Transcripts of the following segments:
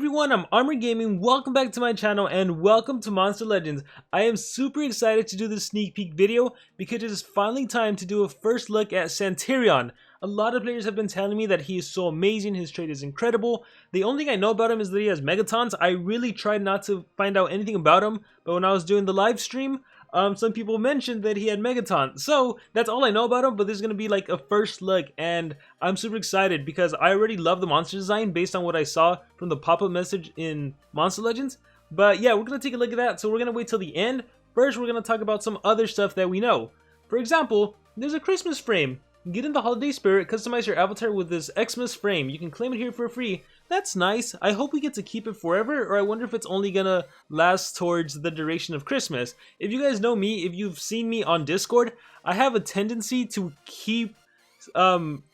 everyone, I'm Armor Gaming. Welcome back to my channel and welcome to Monster Legends. I am super excited to do this sneak peek video because it is finally time to do a first look at Santerion. A lot of players have been telling me that he is so amazing, his trade is incredible. The only thing I know about him is that he has Megatons. I really tried not to find out anything about him, but when I was doing the live stream, some people mentioned that he had Megaton. So that's all I know about him, but this is going to be like a first look and I'm super excited because I already love the monster design based on what I saw from the pop-up message in Monster Legends. But yeah, we're going to take a look at that, so we're going to wait till the end. First, we're going to talk about some other stuff that we know. For example, there's a Christmas frame. Get in the holiday spirit, customize your avatar with this Xmas frame. You can claim it here for free. That's nice. I hope we get to keep it forever, or I wonder if it's only gonna last towards the duration of Christmas. If you guys know me, if you've seen me on Discord, I have a tendency to keep,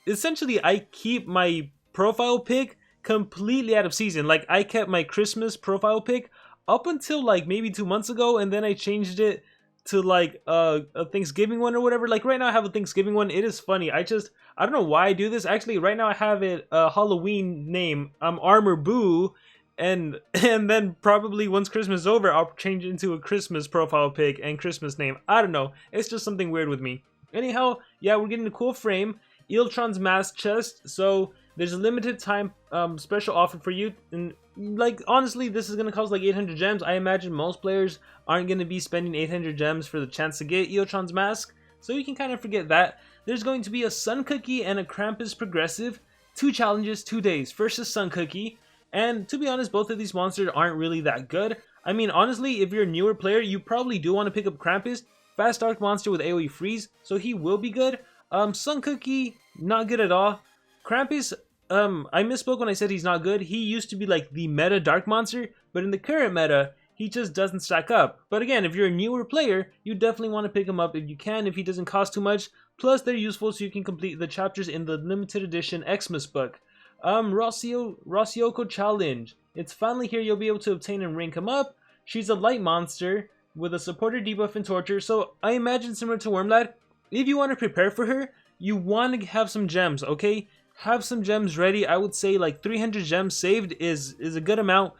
essentially I keep my profile pic completely out of season. Like, I kept my Christmas profile pic up until like maybe 2 months ago, and then I changed it to like a Thanksgiving one or whatever. Like right now I have a Thanksgiving one. It is funny, I don't know why I do this. Actually right now I have it Halloween name, Armor Boo, and then probably once Christmas is over I'll change it into a Christmas profile pic and Christmas name. I don't know, it's just something weird with me. Anyhow, yeah, we're getting a cool frame, Eeltron's mask chest. So there's a limited time special offer for you, and like honestly this is gonna cost like 800 gems. I imagine most players aren't gonna be spending 800 gems for the chance to get Eeltron's mask, so you can kind of forget that. There's going to be a Sun Cookie and a Krampus progressive, 2 challenges, 2 days. First is Sun Cookie, and to be honest both of these monsters aren't really that good. I mean honestly, if you're a newer player you probably do want to pick up Krampus, fast dark monster with AoE freeze, so he will be good. Sun Cookie, not good at all. Krampus, I misspoke when I said he's not good. He used to be like the meta dark monster, but in the current meta, he just doesn't stack up. But again, if you're a newer player, you definitely want to pick him up if you can, if he doesn't cost too much. Plus, they're useful so you can complete the chapters in the limited edition Xmas book. Rossioko challenge. It's finally here. You'll be able to obtain and rank him up. She's a light monster with a supporter debuff and torture, so I imagine similar to Wormlad. If you want to prepare for her, you want to have some gems, okay? Have some gems ready. I would say like 300 gems saved is a good amount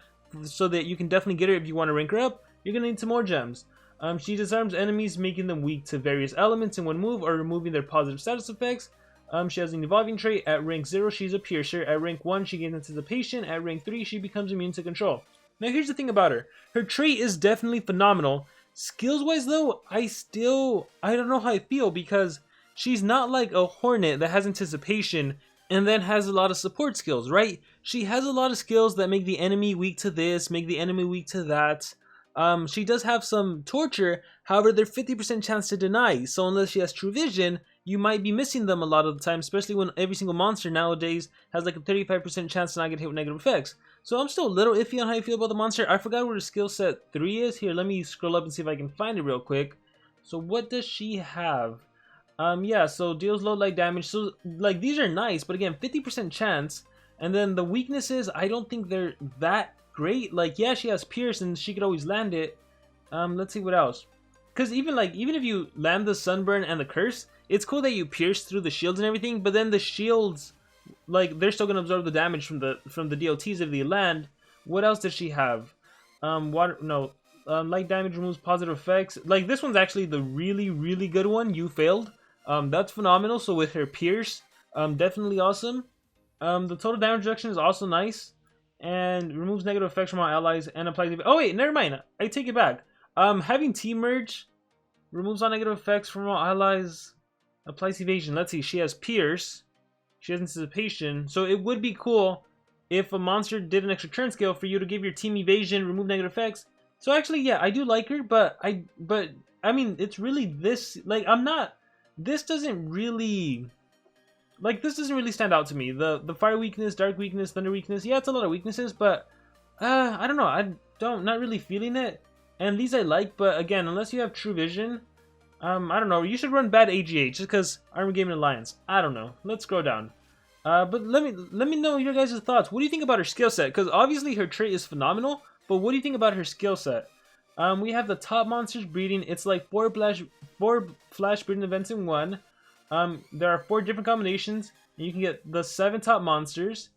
so that you can definitely get her if you want to rank her up. You're going to need some more gems. She disarms enemies, making them weak to various elements in one move or removing their positive status effects. She has an evolving trait. At rank 0, she's a piercer. At rank 1, she gains anticipation. At rank 3, she becomes immune to control. Now here's the thing about her. Her trait is definitely phenomenal. Skills wise though, I don't know how I feel because she's not like a Hornet that has anticipation and then has a lot of support skills, right? She has a lot of skills that make the enemy weak to this, make the enemy weak to that. She does have some torture, however they're 50% chance to deny, so unless she has true vision, you might be missing them a lot of the time, especially when every single monster nowadays has like a 35% chance to not get hit with negative effects. So I'm still a little iffy on how I feel about the monster. I forgot where the skill set 3 is. Here, let me scroll up and see if I can find it real quick. So what does she have? Yeah, so deals low light damage. So like these are nice, but again 50% chance. And then the weaknesses, I don't think they're that great. Like yeah, she has pierce and she could always land it. Let's see what else. Because even if you land the sunburn and the curse, it's cool that you pierce through the shields and everything, but then the shields, like they're still gonna absorb the damage from the DLTs if they land. What else does she have? Light damage removes positive effects. Like this one's actually the really good one. You failed. That's phenomenal. So with her pierce, definitely awesome. The total damage reduction is also nice, and removes negative effects from all allies and applies. Oh wait, never mind. I take it back. Having T merge removes all negative effects from all allies. Applies evasion. Let's see. She has pierce. She has anticipation. So it would be cool if a monster did an extra turn skill for you to give your team evasion, remove negative effects. So actually, yeah, I do like her, but I mean, it's really this. Like this doesn't really stand out to me. The fire weakness, dark weakness, thunder weakness. Yeah, it's a lot of weaknesses, but I don't know. Not really feeling it. And these I like, but again, unless you have true vision, I don't know. You should run bad AGA just because Armor Gaming Alliance. I don't know. Let's scroll down. But let me know your guys' thoughts. What do you think about her skill set? Because obviously her trait is phenomenal, but what do you think about her skill set? We have the top monsters breeding. It's like 4 flash breeding events in one. There are 4 different combinations. And you can get the 7 top monsters.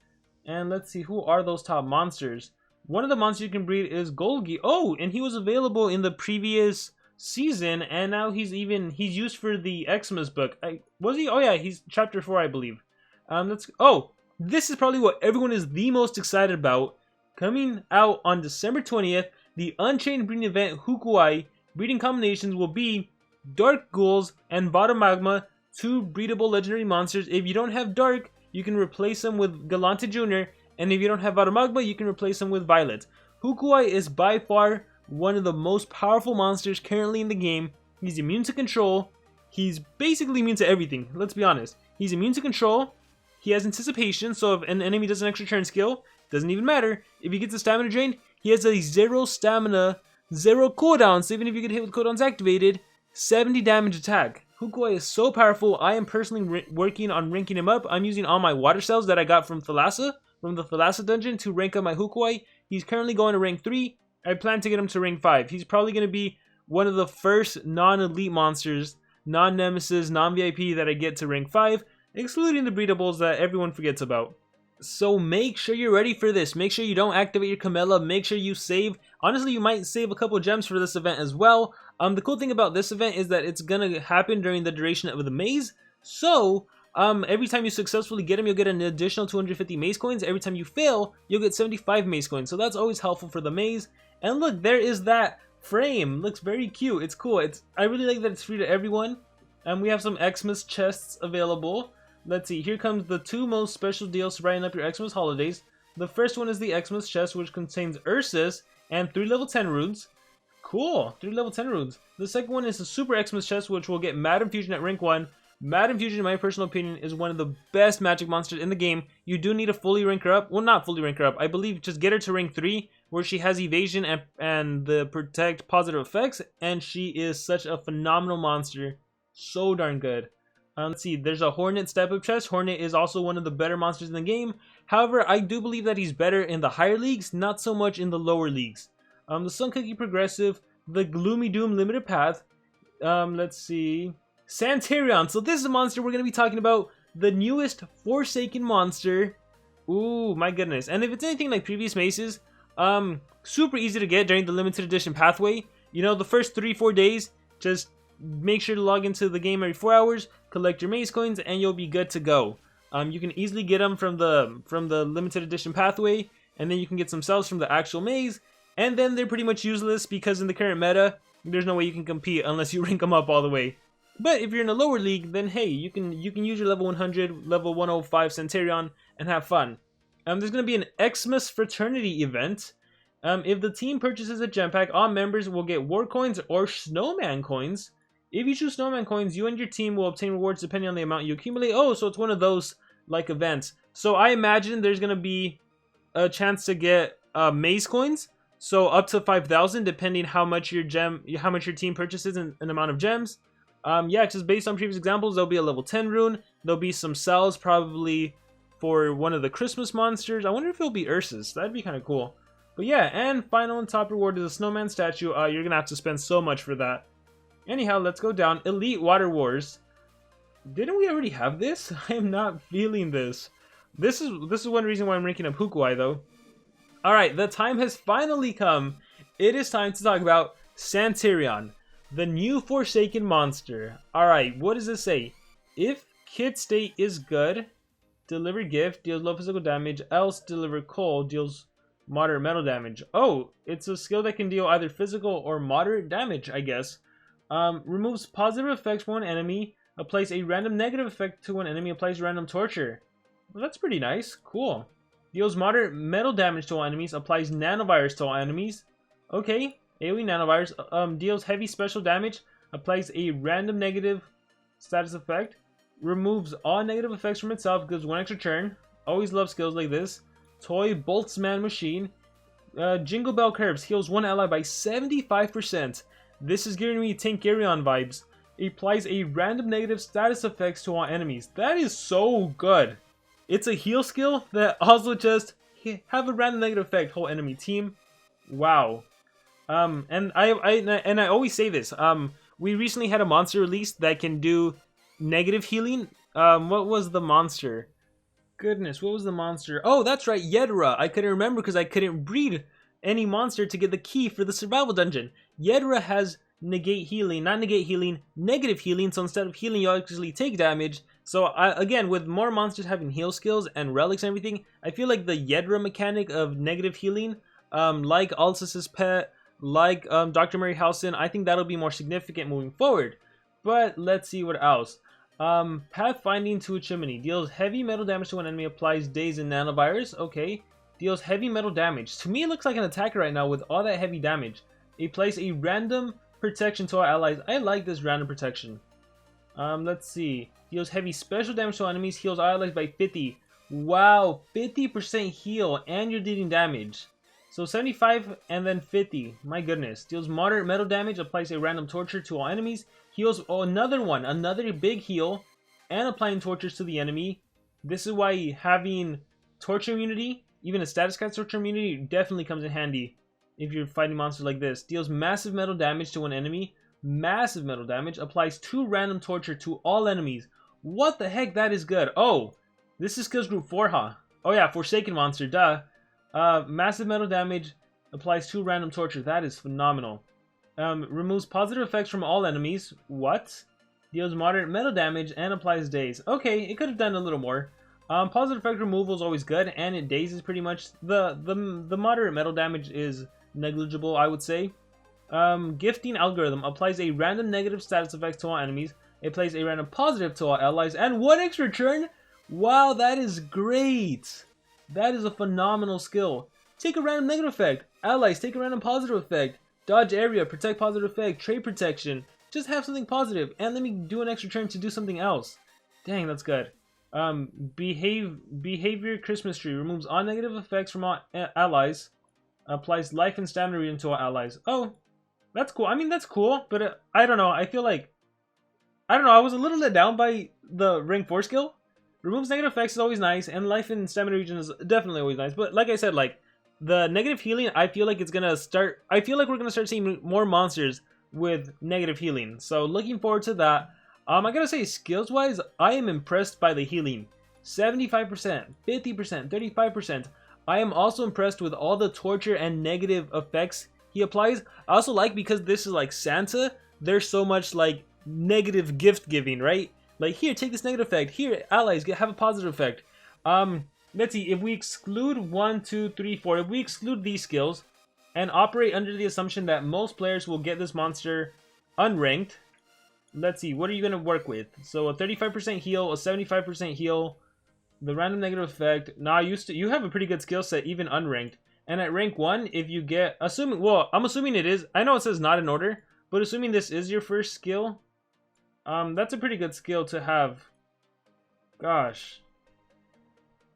And let's see, who are those top monsters? One of the monsters you can breed is Golgi. Oh, and he was available in the previous season, and now he's used for the Xmas book. Was he? Oh yeah, he's chapter 4, I believe. This is probably what everyone is the most excited about. Coming out on December 20th, the Unchained breeding event Hookuai. Breeding combinations will be Dark Ghouls and Magma, 2 breedable legendary monsters. If you don't have Dark, you can replace them with Galante Jr., and if you don't have Magma, you can replace them with Violet. Hookuai is by far one of the most powerful monsters currently in the game. He's immune to control. He's basically immune to everything, let's be honest. He's immune to control. He has anticipation, so if an enemy does an extra turn skill, doesn't even matter. If he gets a stamina drain, he has a 0 stamina, 0 cooldown, so even if you get hit with cooldowns activated, 70 damage attack. Hookuai is so powerful. I am personally working on ranking him up. I'm using all my water cells that I got from Thalassa, from the Thalassa dungeon, to rank up my Hookuai. He's currently going to rank 3. I plan to get him to rank 5. He's probably going to be one of the first non-elite monsters, non-nemesis, non-VIP that I get to rank 5, excluding the breedables that everyone forgets about. So make sure you're ready for this. Make sure you don't activate your Camilla. Make sure you save. Honestly, you might save a couple gems for this event as well. The cool thing about this event is that it's gonna happen during the duration of the maze. So every time you successfully get them, you'll get an additional 250 maze coins. Every time you fail, you'll get 75 maze coins. So that's always helpful for the maze. And look, there is that frame. Looks very cute. It's cool. I really like that it's free to everyone. And we have some Xmas chests available. Let's see, here comes the 2 most special deals to brighten up your Xmas holidays. The first one is the Xmas chest, which contains Ursus and 3 level 10 runes. Cool, 3 level 10 runes. The second one is the Super Xmas chest, which will get Mad Infusion at rank 1. Mad Infusion, in my personal opinion, is one of the best magic monsters in the game. You do need to fully rank her up. Well, not fully rank her up. I believe just get her to rank 3, where she has evasion and the protect positive effects, and she is such a phenomenal monster. So darn good. Let's see, there's a Hornet step-up chest. Hornet is also one of the better monsters in the game. However, I do believe that he's better in the higher leagues, not so much in the lower leagues. The Sun Cookie Progressive, the Gloomy Doom Limited Path. Let's see, Santerion. So this is a monster we're going to be talking about. The newest Forsaken monster. Ooh, my goodness. And if it's anything like previous mazes, super easy to get during the limited edition pathway. You know, the first 3-4 days, just make sure to log into the game every 4 hours, collect your maze coins, and you'll be good to go. You can easily get them from the limited edition pathway, and then you can get some cells from the actual maze, and then they're pretty much useless because in the current meta, there's no way you can compete unless you rank them up all the way. But if you're in a lower league, then hey, you can use your level 100, level 105 Santerion and have fun. There's going to be an Xmas Fraternity event. If the team purchases a gem pack, all members will get war coins or snowman coins. If you choose snowman coins, you and your team will obtain rewards depending on the amount you accumulate. Oh, so it's one of those like events. So I imagine there's going to be a chance to get maze coins. So up to 5,000 depending how much your team purchases in an amount of gems. Yeah, because based on previous examples, there'll be a level 10 rune. There'll be some cells probably for one of the Christmas monsters. I wonder if it'll be Ursus. That'd be kind of cool. But yeah, and final and top reward is a snowman statue. You're going to have to spend so much for that. Anyhow, let's go down. Elite Water Wars. Didn't we already have this? I am not feeling this. This is one reason why I'm ranking up Hookuai though. Alright, the time has finally come. It is time to talk about Santerion, the new Forsaken monster. Alright, what does it say? If kit state is good, deliver gift, deals low physical damage, else deliver coal, deals moderate metal damage. Oh, it's a skill that can deal either physical or moderate damage, I guess. Removes positive effects from one enemy, applies a random negative effect to one enemy, applies random torture. Well, that's pretty nice. Cool. Deals moderate metal damage to all enemies, applies nanovirus to all enemies. Okay, AoE nanovirus. Deals heavy special damage, applies a random negative status effect, removes all negative effects from itself, gives 1 extra turn. Always love skills like this. Toy Boltzmann Machine. Jingle Bell Curves, heals one ally by 75%. This is giving me Tankarion vibes. It applies a random negative status effects to all enemies. That is so good. It's a heal skill that also just have a random negative effect whole enemy team. Wow. And I always say this. We recently had a monster release that can do negative healing. What was the monster? Goodness, what was the monster? Oh, that's right, Yedra. I couldn't remember because I couldn't breed any monster to get the key for the survival dungeon. Yedra has negate healing, not negate healing, negative healing, so instead of healing you actually take damage. So again, with more monsters having heal skills and relics and everything, I feel like the Yedra mechanic of negative healing, like Alcis's pet, like Dr. Mary Halson, I think that'll be more significant moving forward. But let's see what else. Pathfinding to a chimney. Deals heavy metal damage to an enemy, applies daze and nanovirus. Okay. Deals heavy metal damage. To me it looks like an attacker right now with all that heavy damage. It plays a random protection to our allies. I like this random protection. Let's see. Deals heavy special damage to enemies, heals our allies by 50. Wow, 50% heal and you're dealing damage. So 75 and then 50. My goodness. Deals moderate metal damage, applies a random torture to all enemies, heals another big heal, and applying tortures to the enemy. This is why having torture immunity, even a status cast torture immunity, definitely comes in handy if you're fighting monsters like this. Deals massive metal damage to an enemy. Massive metal damage. Applies 2 random torture to all enemies. What the heck? That is good. Oh, this is skills group 4, huh? Oh yeah, Forsaken monster, duh. Massive metal damage. Applies 2 random torture. That is phenomenal. Removes positive effects from all enemies. What? Deals moderate metal damage and applies daze. Okay, it could have done a little more. Positive effect removal is always good, and it dazes pretty much. The moderate metal damage is negligible, I would say. Gifting algorithm applies a random negative status effect to all enemies. It plays a random positive to all allies, and 1 extra turn. Wow, that is great. That is a phenomenal skill. Take a random negative effect. Allies take a random positive effect. Dodge area, protect positive effect, trade protection. Just have something positive, and let me do an extra turn to do something else. Dang, that's good. Behavior Christmas tree removes all negative effects from all allies. Applies life and stamina regen to all allies. Oh, that's cool. I mean, that's cool, but I don't know. I feel like, I don't know. I was a little let down by the rank 4 skill. Removes negative effects is always nice, and life and stamina regen is definitely always nice. But like I said, like the negative healing, I feel like it's gonna start. I feel like we're gonna start seeing more monsters with negative healing. So looking forward to that. I gotta say, skills wise, I am impressed by the healing. 75%, 50%, 35%. I am also impressed with all the torture and negative effects he applies. I also like, because this is like Santa, there's so much like negative gift giving, right? Like, here, take this negative effect. Here, allies have a positive effect. Let's see, if we exclude 1, 2, 3, 4, if we exclude these skills and operate under the assumption that most players will get this monster unranked, let's see, what are you going to work with? So a 35% heal, a 75% heal, the random negative effect. Now, you have a pretty good skill set, even unranked. And at rank 1, if you get, I'm assuming it is, I know it says not in order, but assuming this is your first skill, that's a pretty good skill to have. Gosh.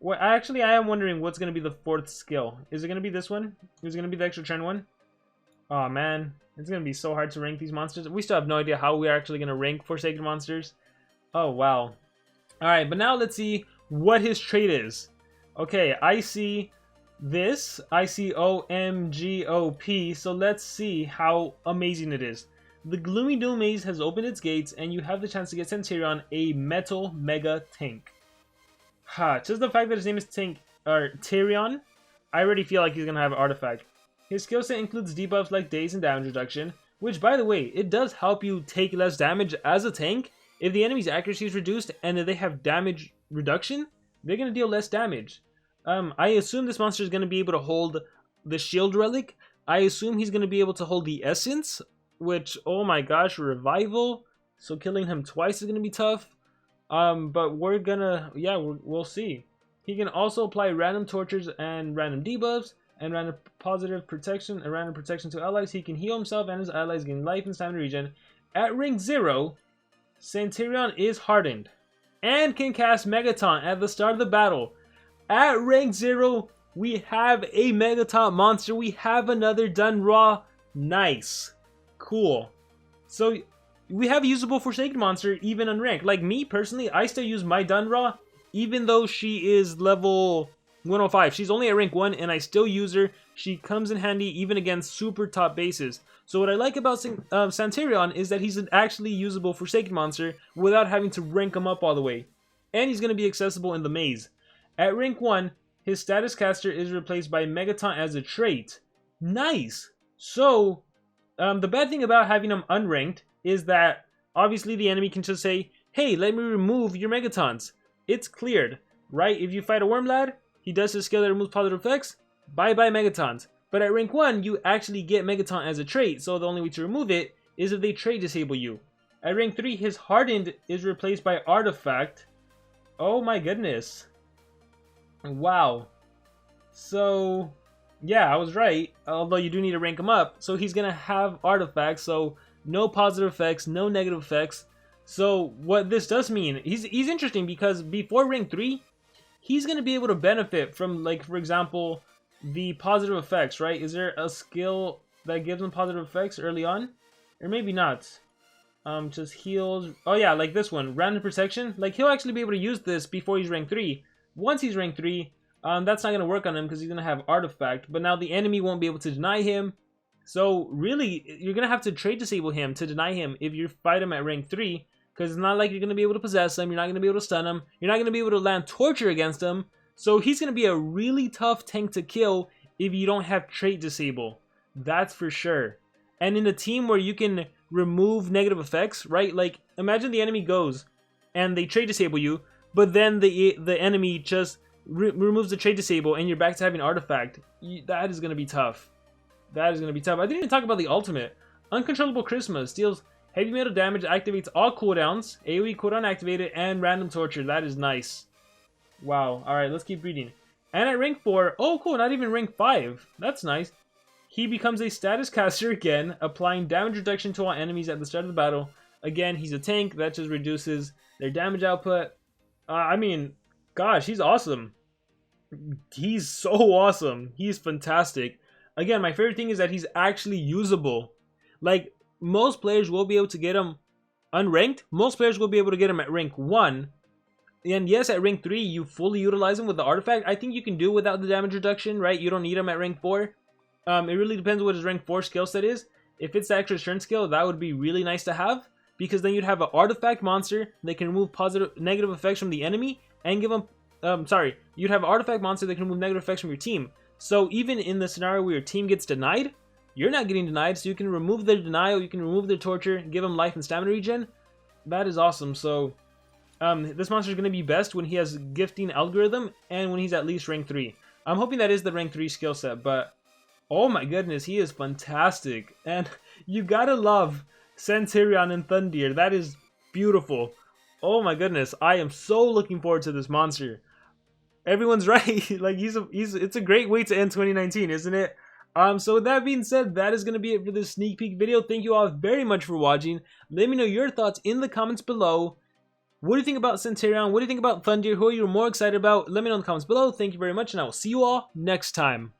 Well, actually, I am wondering what's going to be the 4th skill. Is it going to be this one? Is it going to be the extra turn one? Oh, man. It's going to be so hard to rank these monsters. We still have no idea how we are actually going to rank Forsaken monsters. Oh, wow. Alright, but now let's see what his trait is. Okay, I see this. I see OMGOP. So let's see how amazing it is. The Gloomy Doom Maze has opened its gates, and you have the chance to get Santerion a metal mega tank. Just the fact that his name is Tyrion, I already feel like he's gonna have an artifact. His skill set includes debuffs like daze and damage reduction, which, by the way, it does help you take less damage as a tank. If the enemy's accuracy is reduced and if they have damage reduction, they're gonna deal less damage. I assume this monster is gonna be able to hold the shield relic. I assume he's gonna be able to hold the essence, which, oh my gosh, revival. So killing him twice is gonna be tough. But we're gonna, yeah, we'll see. He can also apply random tortures and random debuffs and random positive protection and random protection to allies. He can heal himself and his allies, gain life and stamina regen. At rank 0, Santerion is hardened and can cast Megaton at the start of the battle. At rank 0, we have a Megaton monster. We have another done raw. Nice. Cool. So we have a usable Forsaken monster even unranked. Like me personally, I still use my Dunraw even though she is level 105. She's only at rank 1 and I still use her. She comes in handy even against super top bases. So what I like about Santerion is that he's an actually usable Forsaken monster without having to rank him up all the way. And he's going to be accessible in the maze. At rank 1, his status caster is replaced by Megaton as a trait. Nice. So, the bad thing about having him unranked is that obviously the enemy can just say, hey, let me remove your Megatons. It's cleared, right? If you fight a Worm Lad, he does his skill that removes positive effects, bye-bye Megatons. But at rank 1, you actually get Megaton as a trait, so the only way to remove it is if they trait disable you. At rank 3, his Hardened is replaced by Artifact. Oh my goodness. Wow. So, yeah, I was right, although you do need to rank him up. So he's going to have Artifacts, so no positive effects, no negative effects. So what this does mean, he's interesting because before rank 3, he's going to be able to benefit from, like, for example, the positive effects, right? Is there a skill that gives him positive effects early on? Or maybe not. Just heals. Oh yeah, like this one, Random Protection. Like, he'll actually be able to use this before he's rank 3. Once he's rank 3, that's not going to work on him because he's going to have Artifact. But now the enemy won't be able to deny him. So really, you're going to have to trait disable him to deny him if you fight him at rank 3. Because it's not like you're going to be able to possess him. You're not going to be able to stun him. You're not going to be able to land Torture against him. So he's going to be a really tough tank to kill if you don't have trait disable. That's for sure. And in a team where you can remove negative effects, right? Like, imagine the enemy goes and they trait disable you, but then the enemy just removes the trait disable and you're back to having Artifact. That is going to be tough. That is going to be tough. I didn't even talk about the ultimate. Uncontrollable Charisma deals heavy metal damage, activates all cooldowns, AoE cooldown activated, and random torture. That is nice. Wow. Alright, let's keep reading. And at rank 4, oh cool, not even rank 5. That's nice. He becomes a status caster again, applying damage reduction to all enemies at the start of the battle. Again, he's a tank, that just reduces their damage output. I mean, gosh, he's awesome. He's so awesome. He's fantastic. Again, my favorite thing is that he's actually usable. Like, most players will be able to get him unranked. Most players will be able to get him at rank 1. And yes, at rank 3, you fully utilize him with the Artifact. I think you can do without the damage reduction, right? You don't need him at rank 4. It really depends what his rank 4 skill set is. If it's the extra turn skill, that would be really nice to have. Because then you'd have an Artifact monster that can remove negative effects from the enemy. And give him... you'd have an Artifact monster that can remove negative effects from your team. So even in the scenario where your team gets denied, you're not getting denied. So you can remove their denial, you can remove their torture, give them life and stamina regen. That is awesome. So... this monster is going to be best when he has gifting algorithm and when he's at least rank 3. I'm hoping that is the rank 3 skill set, but oh my goodness, he is fantastic. And you gotta love Santerion and Thundir. That is beautiful. Oh my goodness, I am so looking forward to this monster. Everyone's right. Like, it's a great way to end 2019, isn't it? So with that being said, that is going to be it for this sneak peek video. Thank you all very much for watching. Let me know your thoughts in the comments below. What do you think about Santerion? What do you think about Thundir? Who are you more excited about? Let me know in the comments below. Thank you very much, and I will see you all next time.